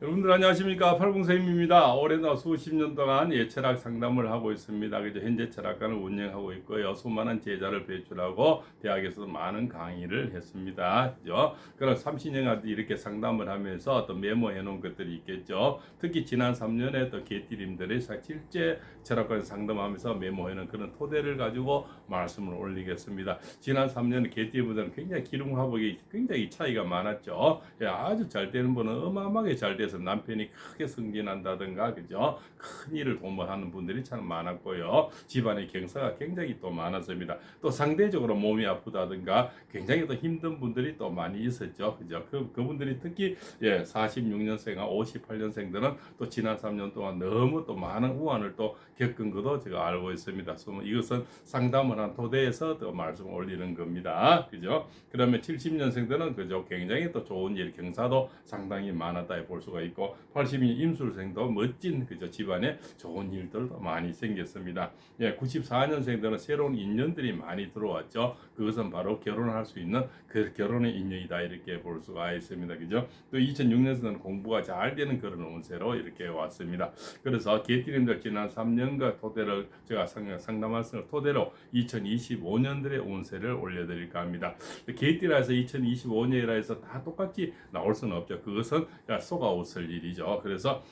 여러분들 안녕하십니까? 팔공쌤입니다. 올해도 수십 년 동안 철학 상담을 하고 있습니다. 그죠? 현재 철학관을 운영하고 있고요. 수많은 제자를 배출하고 대학에서도 많은 강의를 했습니다. 그죠? 그럼 30년간 이렇게 상담을 하면서 또 메모해 놓은 것들이 있겠죠. 특히 지난 3년에 또 개띠님들의 실제 철학관 상담하면서 메모해 놓은 그런 토대를 가지고 말씀을 올리겠습니다. 지난 3년 개띠분들은 굉장히 기름화복이 굉장히 차이가 많았죠. 아주 잘 되는 분은 어마어마하게 잘 돼서 남편이 크게 승진한다든가 그죠? 큰 일을 도모하는 분들이 참 많았고요. 집안의 경사가 굉장히 또 많았습니다. 또 상대적으로 몸이 아프다든가 굉장히 또 힘든 분들이 또 많이 있었죠. 그죠? 그분들이 특히 46년생과 58년생들은 또 지난 3년 동안 너무 또 많은 우환을 또 겪은 것도 제가 알고 있습니다. 이것은 상담을 한 토대에서 또 말씀을 올리는 겁니다. 그죠? 그러면 70년생들은 그죠? 굉장히 또 좋은 일, 경사도 상당히 많았다 볼 수가 있고 80년 임술생도 멋진 그죠? 집안에 좋은 일들도 많이 생겼습니다. 94년생들은 새로운 인연들이 많이 들어왔죠. 그것은 바로 결혼할 수 있는 그 결혼의 인연이다 이렇게 볼 수가 있습니다. 그죠? 또 2006년생은 공부가 잘 되는 그런 운세로 이렇게 왔습니다. 그래서 개띠님들 지난 3년간 토대를 제가 상담할을 토대로 2025년들의 운세를 올려드릴까 합니다. 개띠라서 2025년이라 해서 다 똑같이 나올 수는 없죠. 그것은 쏘아웃을 일이죠. 그래서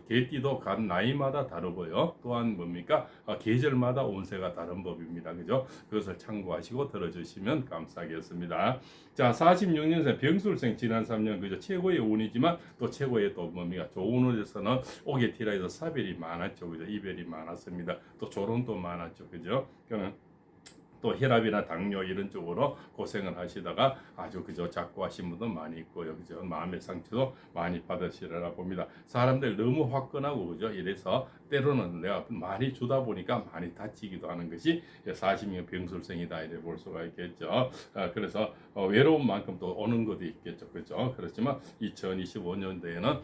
개띠도 간 나이마다 다르고요. 또한 뭡니까? 계절마다 운세가 다른 법입니다. 그죠? 그것을 참고하시고 들어주시면 감사하겠습니다. 자, 46년생 병술생 지난 3년 그죠? 최고의 운이지만 또 최고의 또 뭡니까? 좋은 운에서는 오개티라에서 사별이 많았죠. 그죠? 이별이 많았습니다. 또 조론도 많았죠. 그죠? 그는 또 혈압이나 당뇨 이런 쪽으로 고생을 하시다가 아주 그저 작고하신 분도 많이 있고요. 그죠? 마음의 상처도 많이 받으시리라 봅니다. 사람들 너무 화끈하고 그죠? 이래서 때로는 내가 많이 주다 보니까 많이 다치기도 하는 것이 40년 병술생이다 이래 볼 수가 있겠죠. 그래서 외로운 만큼 또 오는 것도 있겠죠. 그죠? 그렇지만 2025년도에는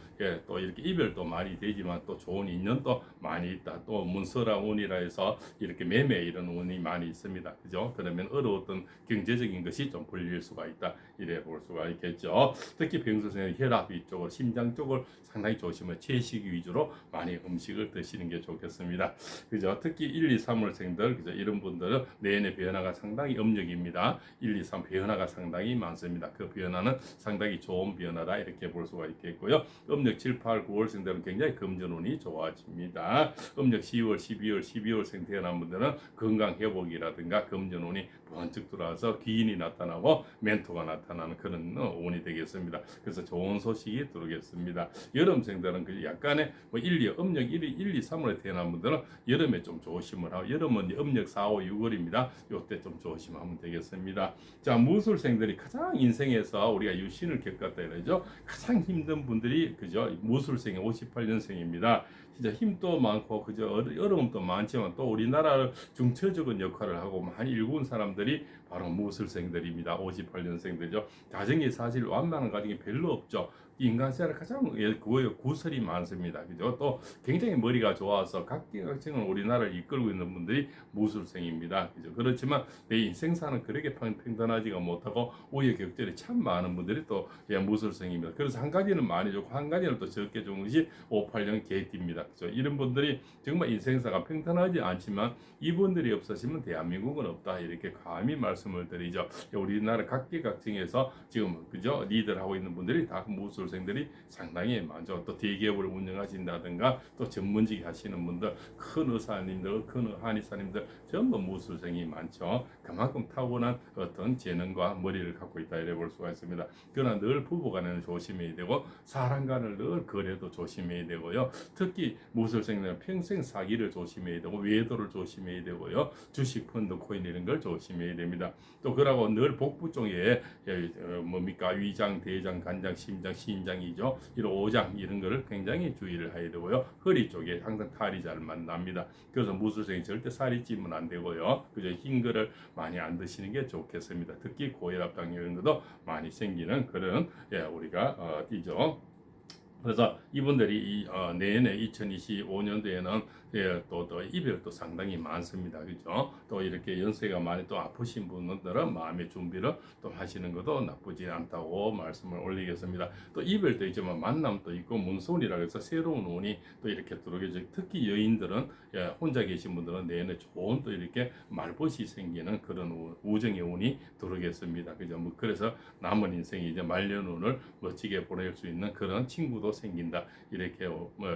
또 이렇게 이별도 많이 되지만 또 좋은 인연도 많이 있다. 또 문서라 운이라 해서 이렇게 매매 이런 운이 많이 있습니다. 그죠? 그러면 어려웠던 경제적인 것이 좀 풀릴 수가 있다. 이래 볼 수가 있겠죠. 특히 병수생은 혈압 이쪽을 심장 쪽을 상당히 조심해 채식 위주로 많이 음식을 드시는 게 좋겠습니다. 그죠? 특히 1, 2, 3월생들 그죠? 이런 분들은 내연의 변화가 상당히 음력입니다. 1, 2, 3 변화가 상당히 많습니다. 그 변화는 상당히 좋은 변화다 이렇게 볼 수가 있겠고요. 음력 7, 8, 9월생들은 굉장히 금전운이 좋아집니다. 음력 10월, 12월, 12월생 태어난 분들은 건강 회복이라든가 금전운이 번쩍 들어와서 귀인이 나타나고 멘토가 나타나는 그런 운이 되겠습니다. 그래서 좋은 소식이 들어오겠습니다. 여름생들은 그 약간의 1, 2, 음력 1, 2, 3월에 태어난 분들은 여름에 좀 조심을 하고 여름은 음력 4, 5, 6월입니다. 이때 좀 조심하면 되겠습니다. 자, 무술생들이 가장 인생에서 우리가 유신을 겪었다 이러죠. 가장 힘든 분들이 그죠? 무술생이 58년생입니다. 진짜 힘도 많고 그저 어려움도 많지만 또 우리나라를 중처적인 역할을 하고 많이 일군 사람들이 바로 무술생들입니다. 58년생들이죠. 가정이 사실 완만한 가정이 별로 없죠. 인간 생활 가장 구설이 많습니다. 그죠? 또 굉장히 머리가 좋아서 각계각층을 우리나라를 이끌고 있는 분들이 무술생입니다. 그죠? 그렇지만 내 인생사는 그렇게 평단하지가 못하고 우여곡절이 참 많은 분들이 또 무술생입니다. 그래서 한 가지는 많이 좋고 한 가지는 또 적게 좋은 것이 58년 개띠입니다. 그죠? 이런 분들이 정말 인생사가 평탄하지 않지만 이분들이 없으시면 대한민국은 없다 이렇게 감히 말씀을 드리죠. 우리나라 각계각층에서 지금 그죠 리더를 하고 있는 분들이 다 무술생들이 상당히 많죠. 또 대기업을 운영하신다든가 또 전문직 하시는 분들, 큰 의사님들, 큰 한의사님들 전부 무술생이 많죠. 그만큼 타고난 어떤 재능과 머리를 갖고 있다 이래 볼 수가 있습니다. 그러나 늘 부부간에는 조심해야 되고 사람 간을 늘 거래도 조심해야 되고요. 특히 무술생들은 평생 사기를 조심해야 되고 외도를 조심해야 되고요. 주식, 펀드, 코인 이런 걸 조심해야 됩니다. 또 그러고 늘 복부 쪽에 뭡니까 위장, 대장, 간장, 심장, 신장이죠. 이런 오장 이런 거를 굉장히 주의를 해야 되고요. 허리 쪽에 항상 탈이 잘 만납니다. 그래서 무술생이 절대 살이 찌면 안 되고요. 그저 흰 거를 많이 안 드시는 게 좋겠습니다. 특히 고혈압, 당뇨 이런 것도 많이 생기는 그런 우리가 이죠. 그래서 이분들이 내년에 2025년도에는 또 이별도 상당히 많습니다. 그죠? 또 이렇게 연세가 많이 또 아프신 분들은 마음의 준비를 또 하시는 것도 나쁘지 않다고 말씀을 올리겠습니다. 또 이별도 있지만 만남도 있고 문손이라 해서 새로운 운이 또 이렇게 들어오겠죠. 특히 여인들은 혼자 계신 분들은 내년에 좋은 또 이렇게 말벗이 생기는 그런 우정의 운이 들어오겠습니다. 그죠? 뭐 그래서 남은 인생이 이제 말년운을 멋지게 보낼 수 있는 그런 친구도 생긴다. 이렇게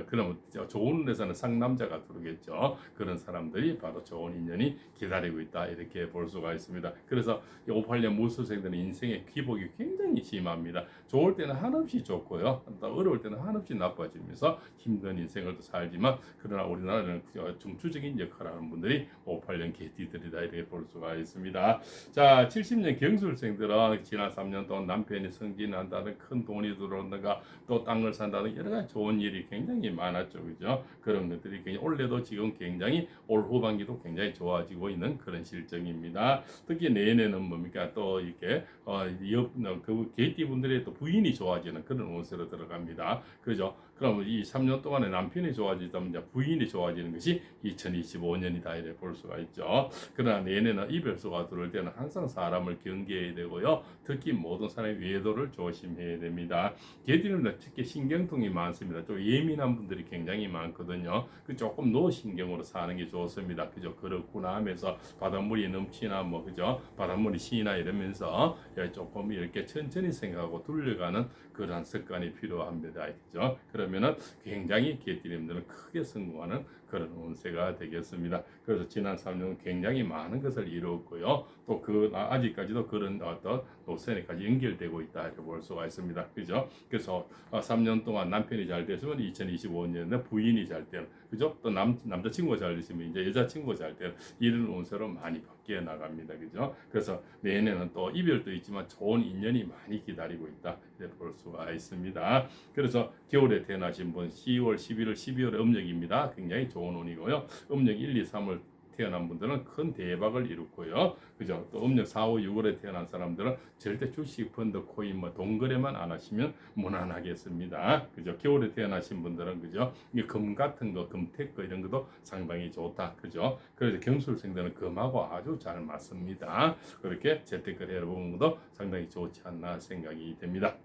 그럼 좋은 데서는 상남자가 들어오겠죠. 그런 사람들이 바로 좋은 인연이 기다리고 있다. 이렇게 볼 수가 있습니다. 그래서 58년 무술생들은 인생의 기복이 굉장히 심합니다. 좋을 때는 한없이 좋고요. 또 어려울 때는 한없이 나빠지면서 힘든 인생을 또 살지만 그러나 우리나라는 중추적인 역할을 하는 분들이 58년 개띠들이다. 이렇게 볼 수가 있습니다. 자, 70년 경술생들은 지난 3년 동안 남편이 승진한다는 큰 돈이 들어온다가 또 땅을 산다는 여러 가지 좋은 일이 굉장히 많았죠. 그죠? 그런 것들이 굉장히 올해도 지금 굉장히 올 후반기도 굉장히 좋아지고 있는 그런 실정입니다. 특히 내년에는 뭡니까? 또 이렇게 그 개띠 분들의 또 부인이 좋아지는 그런 운세로 들어갑니다. 그죠? 그럼 이 3년 동안에 남편이 좋아지다면 이제 부인이 좋아지는 것이 2025년이다 이래 볼 수가 있죠. 그러나 내년에는 이별수가 들어올 때는 항상 사람을 경계해야 되고요. 특히 모든 사람의 외도를 조심해야 됩니다. 개띠는 특히 신경통이 많습니다. 또 예민한 분들이 굉장히 많거든요. 그 조금 노신경으로 사는 게 좋습니다. 그죠? 그렇구나 하면서 바닷물이 넘치나 뭐 그죠? 바닷물이 시나 이러면서 조금 이렇게 천천히 생각하고 둘러가는 그러한 습관이 필요합니다. 그죠? 그러면은 굉장히 개띠님들은 크게 성공하는 그런 운세가 되겠습니다. 그래서 지난 3년은 굉장히 많은 것을 이루었고요. 또 아직까지도 그런 어떤 노선에까지 연결되고 있다 이렇게 볼 수가 있습니다. 그죠? 그래서 3년 동안 남편이 잘 됐으면 2025년에 부인이 잘 되는, 그죠? 또 남자친구가 잘 됐으면 이제 여자친구가 잘 되는 이런 운세로 많이 바뀌어 나갑니다. 그죠? 그래서 내년에는 또 이별도 있지만 좋은 인연이 많이 기다리고 있다 이렇게 볼 수가 있습니다. 그래서 겨울에 태어나신 분 10월, 11월, 12월의 음력입니다. 굉장히 좋은 운이고요. 음력 1, 2, 3월 태어난 분들은 큰 대박을 이뤘고요. 그죠? 또 음력 4, 5, 6월에 태어난 사람들은 절대 주식, 펀드, 코인 뭐 동거래만 안 하시면 무난하겠습니다. 그죠? 겨울에 태어나신 분들은 그죠? 금 같은 거, 금택 거 이런 것도 상당히 좋다. 그죠? 그래서 경술생들은 금하고 아주 잘 맞습니다. 그렇게 재테크를 해보는 것도 상당히 좋지 않나 생각이 됩니다.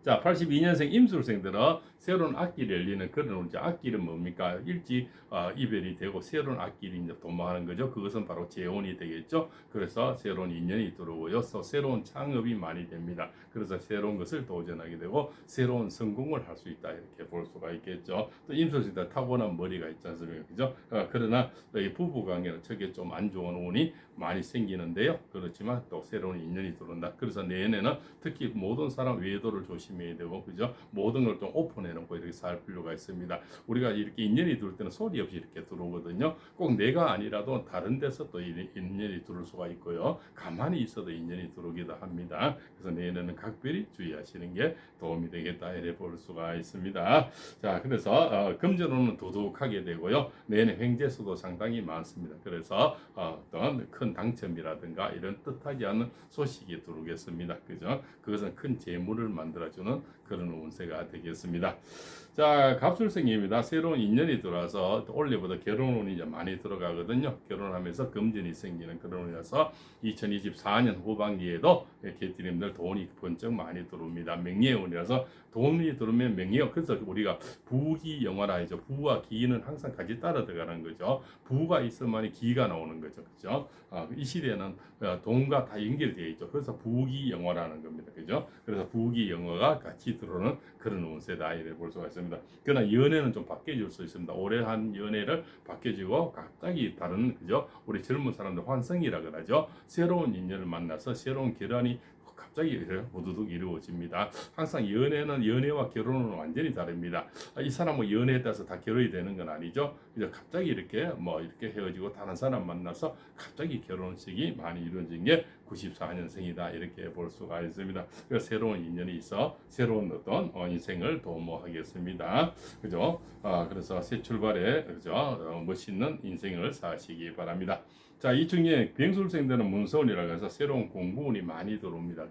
자, 82년생 임술생들은 새로운 악기를 열리는 그런 이제 악기는 뭡니까? 일찍 이별이 되고 새로운 악기를 이제 도모하는 거죠. 그것은 바로 재혼이 되겠죠. 그래서 새로운 인연이 들어오고요. 새로운 창업이 많이 됩니다. 그래서 새로운 것을 도전하게 되고 새로운 성공을 할 수 있다 이렇게 볼 수가 있겠죠. 또 임술생들 타고난 머리가 있지 않습니까? 그죠? 그러나 이 부부관계는 저게 좀 안 좋은 운이 많이 생기는데요. 그렇지만 또 새로운 인연이 들어온다. 그래서 내년에는 특히 모든 사람 외도를 조심해야 되고, 그죠? 모든 걸 좀 오픈해놓고 이렇게 살 필요가 있습니다. 우리가 이렇게 인연이 들어올 때는 소리 없이 이렇게 들어오거든요. 꼭 내가 아니라도 다른 데서 또 인연이 들어올 수가 있고요. 가만히 있어도 인연이 들어오기도 합니다. 그래서 내년에는 각별히 주의하시는 게 도움이 되겠다 이래 볼 수가 있습니다. 자, 그래서 금전운은 두둑하게 되고요. 내년 횡재수도 상당히 많습니다. 그래서 어떤 큰 당첨이라든가 이런 뜻하지 않은 소식이 들어오겠습니다. 그죠? 그것은 큰 재물을 만들어주는 그런 운세가 되겠습니다. 자, 갑술생입니다. 새로운 인연이 들어와서 올해보다 결혼운이 이제 많이 들어가거든요. 결혼하면서 금전이 생기는 그런 운이라서 2024년 후반기에도 개띠님들 돈이 번쩍 많이 들어옵니다. 명예운이라서 돈이 들어오면 명예운, 그래서 우리가 부귀영화라 하죠. 부와 기는 항상 같이 따라 들어가는 거죠. 부가 있어야만 기가 나오는 거죠. 그죠? 이 시대는 돈과 다 연결되어 있죠. 그래서 부귀영화라는 겁니다. 그죠? 그래서 부귀영화가 같이 들어오는 그런 운세다 이래 볼 수가 있습니다. 그러나 연애는 좀 바뀌어질 수 있습니다. 오래 한 연애를 바뀌어지고 갑자기 다른, 그죠? 우리 젊은 사람들 환승이라 그러죠. 새로운 인연을 만나서 새로운 결혼이 갑자기 무두둑 이루어집니다. 항상 연애는 연애와 결혼은 완전히 다릅니다. 이 사람은 연애에 따라서 다 결혼이 되는 건 아니죠. 이제 갑자기 이렇게 이렇게 헤어지고 다른 사람 만나서 갑자기 결혼식이 많이 이루어진 게 94년생이다 이렇게 볼 수가 있습니다. 그래서 새로운 인연이 있어 새로운 어떤 인생을 도모하겠습니다. 그죠? 그래서 새 출발에 그죠? 멋있는 인생을 사시기 바랍니다. 자, 이 중에 병술생들은 문서운이라고 해서 새로운 공부운이 많이 들어옵니다.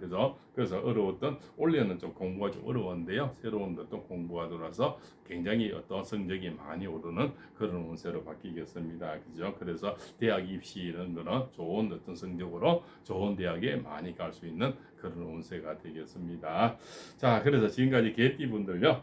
그래서 어려웠던 올해는 좀 공부가 좀 어려웠는데요. 새로운 어떤 공부가 들어와서 굉장히 어떤 성적이 많이 오르는 그런 운세로 바뀌겠습니다. 그죠? 그래서 대학 입시 이런 거는 좋은 어떤 성적으로 좋은 대학에 많이 갈 수 있는 그런 운세가 되겠습니다. 자, 그래서 지금까지 개띠 분들요.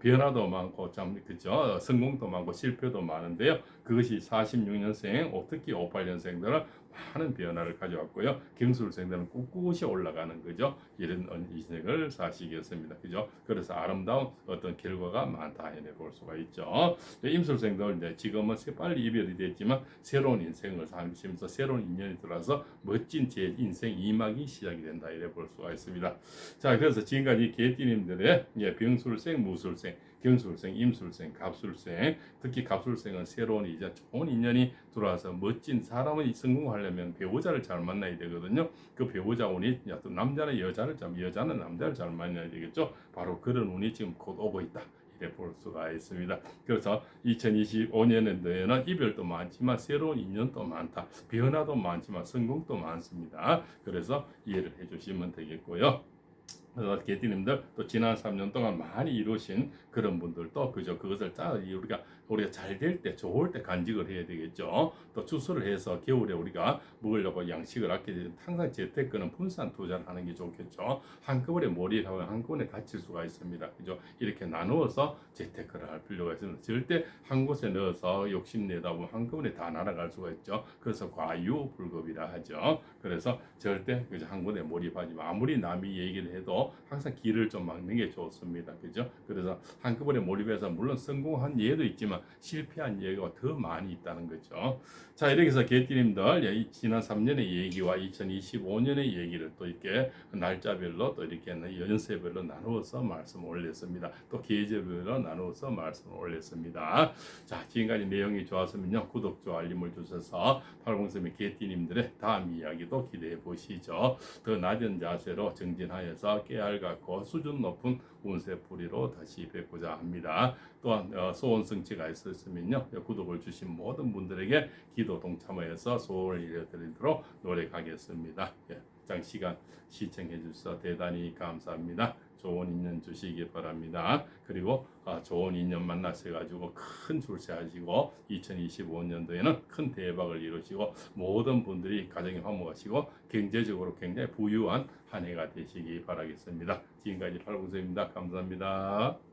변화도 많고 참 그죠? 성공도 많고 실패도 많은데요. 그것이 46년생, 특히 58년생들은 많은 변화를 가져왔고요. 경술생들은 꿋꿋이 올라가는 거죠. 이런 인생을 사시겠습니다. 그죠? 그래서 아름다운 어떤 결과가 많다 이렇게 볼 수가 있죠. 임술생들 이제 지금은 빨리 이별이 됐지만 새로운 인생을 살면서 새로운 인연이 들어서 멋진 제 인생 2막이 시작이 된다 이렇게 볼 수가 있습니다. 자, 그래서 지금까지 개띠님들의 병술생, 무술생, 경술생, 임술생, 갑술생, 특히 갑술생은 새로운 이제 좋은 인연이 들어와서 멋진 사람이 성공하려면 배우자를 잘 만나야 되거든요. 그 배우자 운이 남자는 여자는 남자를 잘 만나야 되겠죠. 바로 그런 운이 지금 곧 오고 있다. 이렇게 볼 수가 있습니다. 그래서 2025년도에는 이별도 많지만 새로운 인연도 많다. 변화도 많지만 성공도 많습니다. 그래서 이해를 해주시면 되겠고요. 그래서 개띠님들 또 지난 3년 동안 많이 이루신 그런 분들도 그저 그것을 우리가 잘 될 때 좋을 때 간직을 해야 되겠죠. 또 추수를 해서 겨울에 우리가 먹으려고 양식을 아끼게 되면 항상 재테크는 분산 투자를 하는 게 좋겠죠. 한꺼번에 몰입하면 한꺼번에 갇힐 수가 있습니다. 그죠? 이렇게 나누어서 재테크를 할 필요가 있습니다. 절대 한 곳에 넣어서 욕심내다 보면 한꺼번에 다 날아갈 수가 있죠. 그래서 과유불급이라 하죠. 그래서 절대 그저 한 곳에 몰입하지 마. 아무리 남이 얘기를 해도 항상 길을 좀 막는 게 좋습니다. 그죠? 그래서 한꺼번에 몰입해서 물론 성공한 예도 있지만 실패한 예가 더 많이 있다는 거죠. 자, 이렇게 해서 개띠님들 지난 3년의 얘기와 2025년의 얘기를 또 이렇게 날짜별로 또 이렇게 연세별로 나누어서 말씀을 올렸습니다. 또 계절별로 나누어서 말씀을 올렸습니다. 자, 지금까지 내용이 좋았으면요. 구독, 좋아요, 알림을 주셔서 팔공섬의 개띠님들의 다음 이야기도 기대해 보시죠. 더 낮은 자세로 정진하여서 깨알 같고 수준 높은 운세풀이로 다시 뵙고자 합니다. 또한 소원 성취가 있었으면요. 구독을 주신 모든 분들에게 기도 동참하여서 소원을 이뤄드리도록 노력하겠습니다. 장시간 시청해 주셔서 대단히 감사합니다. 좋은 인연 주시기 바랍니다. 그리고 좋은 인연 만나셔가지고 큰 출세하시고 2025년도에는 큰 대박을 이루시고 모든 분들이 가정이 화목하시고 경제적으로 굉장히 부유한 한 해가 되시기 바라겠습니다. 지금까지 팔공서입니다. 감사합니다.